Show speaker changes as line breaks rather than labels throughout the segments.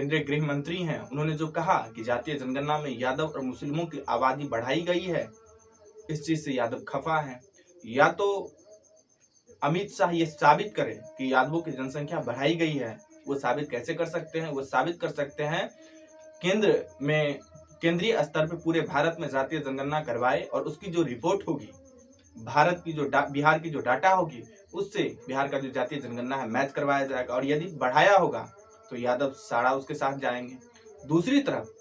केंद्रीय गृह मंत्री हैं, उन्होंने जो कहा कि जातीय जनगणना में यादव और मुस्लिमों की आबादी बढ़ाई गई है, इस चीज से यादव खफा हैं। या तो अमित शाह ये साबित करें कि यादवों की जनसंख्या बढ़ाई गई है। वो साबित कैसे कर सकते हैं? वो साबित कर सकते हैं केंद्रीय स्तर पे पूरे भारत में जातीय जनगणना करवाए और उसकी जो रिपोर्ट होगी, बिहार की जो डाटा होगी, उससे बिहार का जो जातीय जनगणना है मैच करवाया जाएगा। और यदि बढ़ाया होगा तो यादव सारा उसके साथ जाएंगे। दूसरी तरफ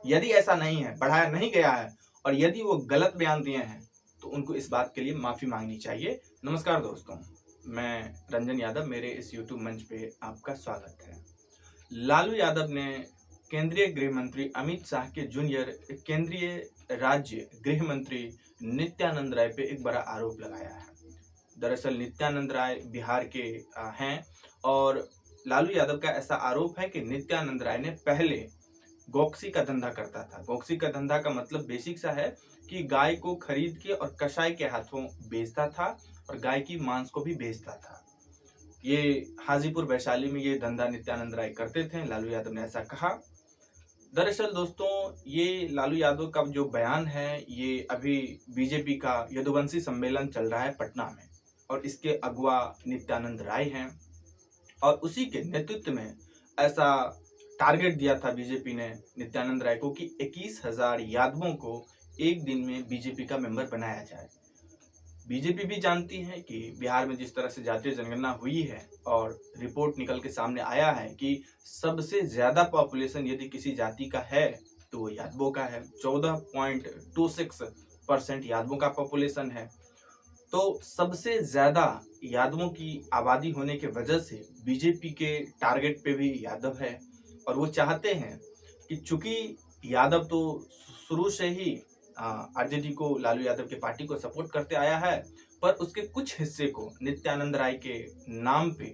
यदि ऐसा नहीं है, बढ़ाया नहीं गया है और यदि वो गलत बयान दिए हैं तो उनको इस बात के लिए माफी मांगनी चाहिए। नमस्कार दोस्तों, मैं रंजन यादव, मेरे इस यूट्यूब मंच पे आपका स्वागत है। लालू यादव ने केंद्रीय गृह मंत्री अमित शाह के जूनियर केंद्रीय राज्य गृह मंत्री नित्यानंद राय पे एक बड़ा आरोप लगाया है। दरअसल नित्यानंद राय बिहार के हैं और लालू यादव का ऐसा आरोप है कि नित्यानंद राय ने पहले गौकसी का धंधा करता था। गौकसी का धंधा का मतलब बेसिक सा है कि गाय को खरीद के और कसाई के हाथों बेचता था और गाय की मांस को भी बेचता था। ये हाजीपुर वैशाली में ये धंधा नित्यानंद राय करते थे, लालू यादव ने ऐसा कहा। दरअसल दोस्तों, ये लालू यादव का जो बयान है, ये अभी बीजेपी का यदुवंशी सम्मेलन चल रहा है पटना में और इसके अगुवा नित्यानंद राय हैं और उसी के नेतृत्व में ऐसा टारगेट दिया था बीजेपी ने नित्यानंद राय को कि 21,000 यादवों को एक दिन में बीजेपी का मेंबर बनाया जाए। बीजेपी भी जानती है कि बिहार में जिस तरह से जातीय जनगणना हुई है और रिपोर्ट निकल के सामने आया है कि सबसे ज्यादा पॉपुलेशन यदि किसी जाति का है तो वो यादवों का है। 14.26% यादवों का पॉपुलेशन है। तो सबसे ज्यादा यादवों की आबादी होने के वजह से बीजेपी के टारगेट पे भी यादव है और वो चाहते हैं कि चूंकि यादव तो शुरू से ही आरजेडी को, लालू यादव के पार्टी को सपोर्ट करते आया है, पर उसके कुछ हिस्से को नित्यानंद राय के नाम पे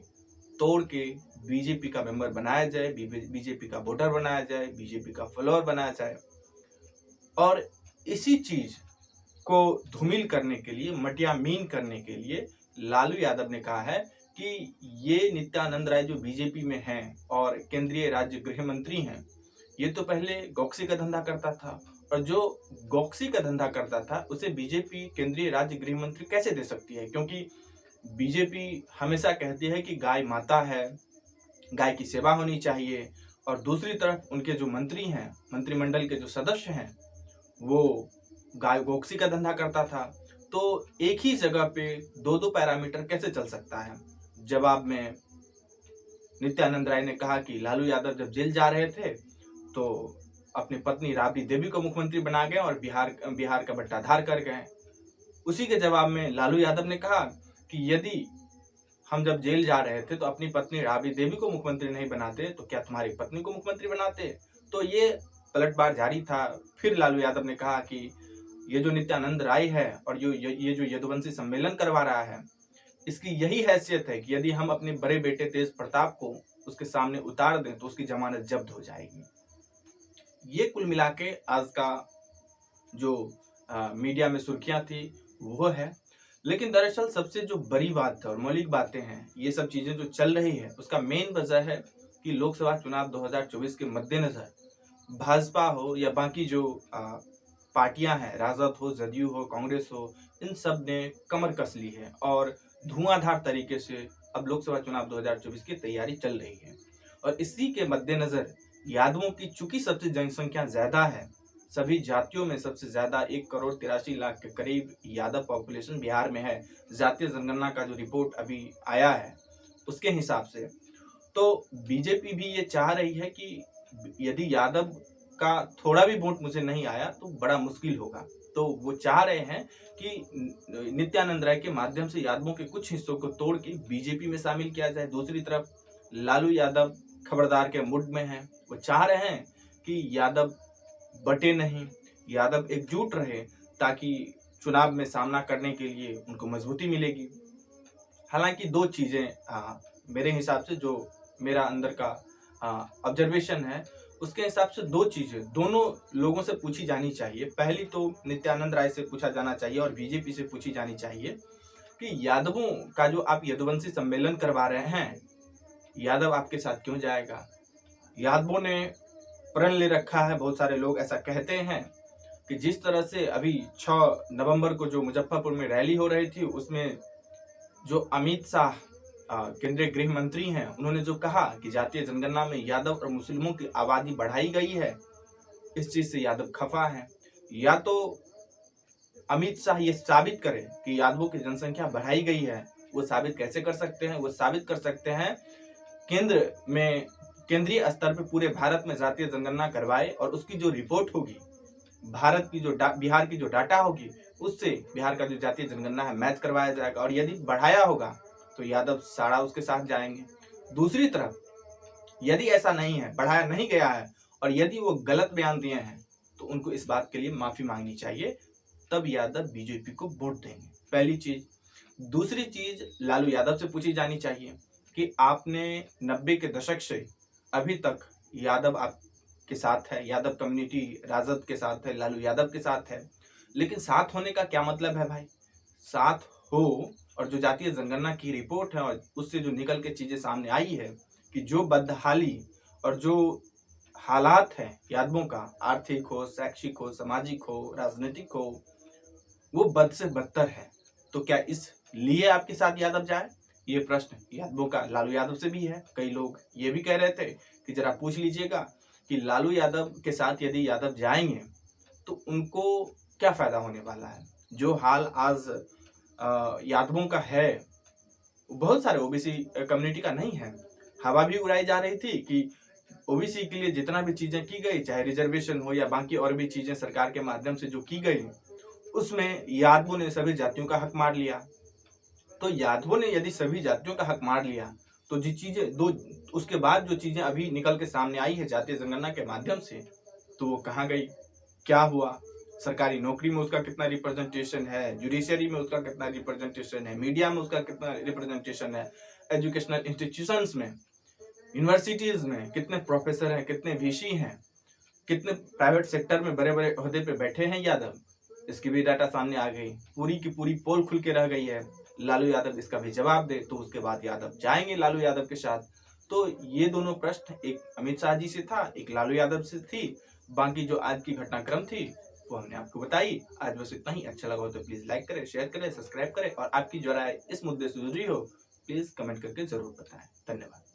तोड़ के बीजेपी का मेंबर बनाया जाए, बीजेपी का वोटर बनाया जाए, बीजेपी का फॉलोअर बनाया जाए। और इसी चीज को धूमिल करने के लिए, मटियामीन करने के लिए लालू यादव ने कहा है कि ये नित्यानंद राय जो बीजेपी में हैं और केंद्रीय राज्य गृह मंत्री हैं, ये तो पहले गौकसी का धंधा करता था और जो गौकसी का धंधा करता था उसे बीजेपी केंद्रीय राज्य गृह मंत्री कैसे दे सकती है? क्योंकि बीजेपी हमेशा कहती है कि गाय माता है, गाय की सेवा होनी चाहिए। और दूसरी तरफ उनके जो मंत्री हैं, मंत्रिमंडल के जो सदस्य हैं, वो गाय गौकसी का धंधा करता था। तो एक ही जगह पे दो पैरामीटर कैसे चल सकता है? जवाब में नित्यानंद राय ने कहा कि लालू यादव जब जेल जा रहे थे तो अपनी पत्नी राबड़ी देवी को मुख्यमंत्री बना गए और बिहार का बट्टाधार कर गए। उसी के जवाब में लालू यादव ने कहा कि यदि हम जब जेल जा रहे थे तो अपनी पत्नी राबड़ी देवी को मुख्यमंत्री नहीं बनाते तो क्या तुम्हारी पत्नी को मुख्यमंत्री बनाते? तो ये पलटवार जारी था। फिर लालू यादव ने कहा कि ये जो नित्यानंद राय है और ये जो यदुवंशी सम्मेलन करवा रहा है, इसकी यही हैसियत है कि यदि हम अपने बड़े बेटे तेज प्रताप को उसके सामने उतार दें तो उसकी जमानत जब्त हो जाएगी। ये कुल मिला के आज का जो मीडिया में सुर्खियां थी वो है। लेकिन दरअसल सबसे जो बड़ी बात है और मौलिक बातें हैं, ये सब चीजें जो चल रही है, उसका मेन वजह है कि लोकसभा चुनाव 2024 के मद्देनजर भाजपा हो या बाकी जो पार्टियां हैं, राजद हो, जदयू हो, कांग्रेस हो, इन सब ने कमर कस ली है और धुआंधार तरीके से अब लोकसभा चुनाव 2024 की तैयारी चल रही है। और इसी के मद्देनजर यादवों की चूंकि सबसे जनसंख्या ज्यादा है, सभी जातियों में सबसे ज्यादा 1,83,00,000 के करीब यादव पॉपुलेशन बिहार में है, जातीय जनगणना का जो रिपोर्ट अभी आया है उसके हिसाब से, तो बीजेपी भी ये चाह रही है कि यदि यादव का थोड़ा भी वोट मुझे नहीं आया तो बड़ा मुश्किल होगा। तो वो चाह रहे हैं कि नित्यानंद राय के माध्यम से यादवों के कुछ हिस्सों को तोड़ के बीजेपी में शामिल किया जाए। दूसरी तरफ लालू यादव खबरदार के मूड में हैं। वो चाह रहे हैं कि यादव बटे नहीं, यादव एकजुट रहे ताकि चुनाव में सामना करने के लिए उनको मजबूती मिलेगी। हालांकि दो चीजें मेरे हिसाब से, जो मेरा अंदर का ऑब्जर्वेशन है, उसके हिसाब से दो चीजें दोनों लोगों से पूछी जानी चाहिए। पहली तो नित्यानंद राय से पूछा जाना चाहिए और बीजेपी से पूछी जानी चाहिए कि यादवों का जो आप यदुवंशी सम्मेलन करवा रहे हैं, यादव आपके साथ क्यों जाएगा? यादवों ने प्रण ले रखा है। बहुत सारे लोग ऐसा कहते हैं कि जिस तरह से अभी 6 नवंबर को जो मुजफ्फरपुर में रैली हो रही थी, उसमें जो अमित शाह केंद्रीय गृह मंत्री हैं, उन्होंने जो कहा कि जातीय जनगणना में यादव और मुस्लिमों की आबादी बढ़ाई गई है, इस चीज से यादव खफा है। या तो अमित शाह ये साबित करें कि यादवों की जनसंख्या बढ़ाई गई है। वो साबित कैसे कर सकते हैं? वो साबित कर सकते हैं केंद्र में, केंद्रीय स्तर पे पूरे भारत में जातीय जनगणना करवाए और उसकी जो रिपोर्ट होगी, भारत की जो बिहार की जो डाटा होगी, उससे बिहार का जो जातीय जनगणना है मैच करवाया जाएगा। और यदि बढ़ाया होगा तो यादव सारा उसके साथ जाएंगे। दूसरी तरफ यदि ऐसा नहीं है, बढ़ाया नहीं गया है, और यदि वो गलत बयान दिए हैं, तो उनको इस बात के लिए माफी मांगनी चाहिए, तब यादव बीजेपी को वोट देंगे। पहली चीज। दूसरी चीज लालू यादव से पूछी जानी चाहिए कि आपने 90 के दशक से अभी तक यादव आपके साथ है, यादव कम्युनिटी राजद के साथ है, लालू यादव के साथ है, लेकिन साथ होने का क्या मतलब है भाई? साथ हो, और जो जातीय जनगणना की रिपोर्ट है और उससे जो निकल के चीजें सामने आई है कि जो बदहाली और जो हालात है यादवों का, आर्थिक हो, शैक्षिक हो, सामाजिक हो, राजनीतिक हो, वो बद से बदतर है। तो क्या इस लिए आपके साथ यादव जाए? ये प्रश्न यादवों का लालू यादव से भी है। कई लोग ये भी कह रहे थे कि जरा पूछ लीजिएगा कि लालू यादव के साथ यदि यादव जाएंगे तो उनको क्या फायदा होने वाला है। जो हाल आज यादवों का है, बहुत सारे ओबीसी कम्युनिटी का नहीं है। हवा भी उड़ाई जा रही थी कि ओबीसी के लिए जितना भी चीजें की गई, चाहे रिजर्वेशन हो या बाकी और भी चीजें सरकार के माध्यम से जो की गई, उसमें यादवों ने सभी जातियों का हक मार लिया। तो यादवों ने यदि सभी जातियों का हक मार लिया, तो जी चीजें दो, उसके बाद जो चीजें अभी निकल के सामने आई है जातीय जनगणना के माध्यम से, तो वो कहाँ गई, क्या हुआ? सरकारी नौकरी में उसका कितना रिप्रेजेंटेशन है, जुडिशरी में उसका कितना रिप्रेजेंटेशन है, मीडिया में उसका कितना रिप्रेजेंटेशन है, एजुकेशनल इंस्टीट्यूशंस में, यूनिवर्सिटीज में कितने प्रोफेसर हैं, कितने वीसी हैं, कितने प्राइवेट सेक्टर में बड़े बड़े ओहदे पे बैठे हैं यादव, इसकी भी डाटा सामने आ गई। पूरी की पूरी पोल खुल के रह गई है। लालू यादव इसका भी जवाब दे तो उसके बाद यादव जाएंगे लालू यादव के साथ। तो ये दोनों प्रश्न, एक अमित शाह जी से था, एक लालू यादव से थी। बाकी जो आज की घटनाक्रम थी वो हमने आपको बताई। आज बस इतना ही। अच्छा लगा हो तो प्लीज लाइक करें, शेयर करें, सब्सक्राइब करें, और आपकी जो राय इस मुद्दे से जुड़ी हो प्लीज कमेंट करके जरूर बताएं। धन्यवाद।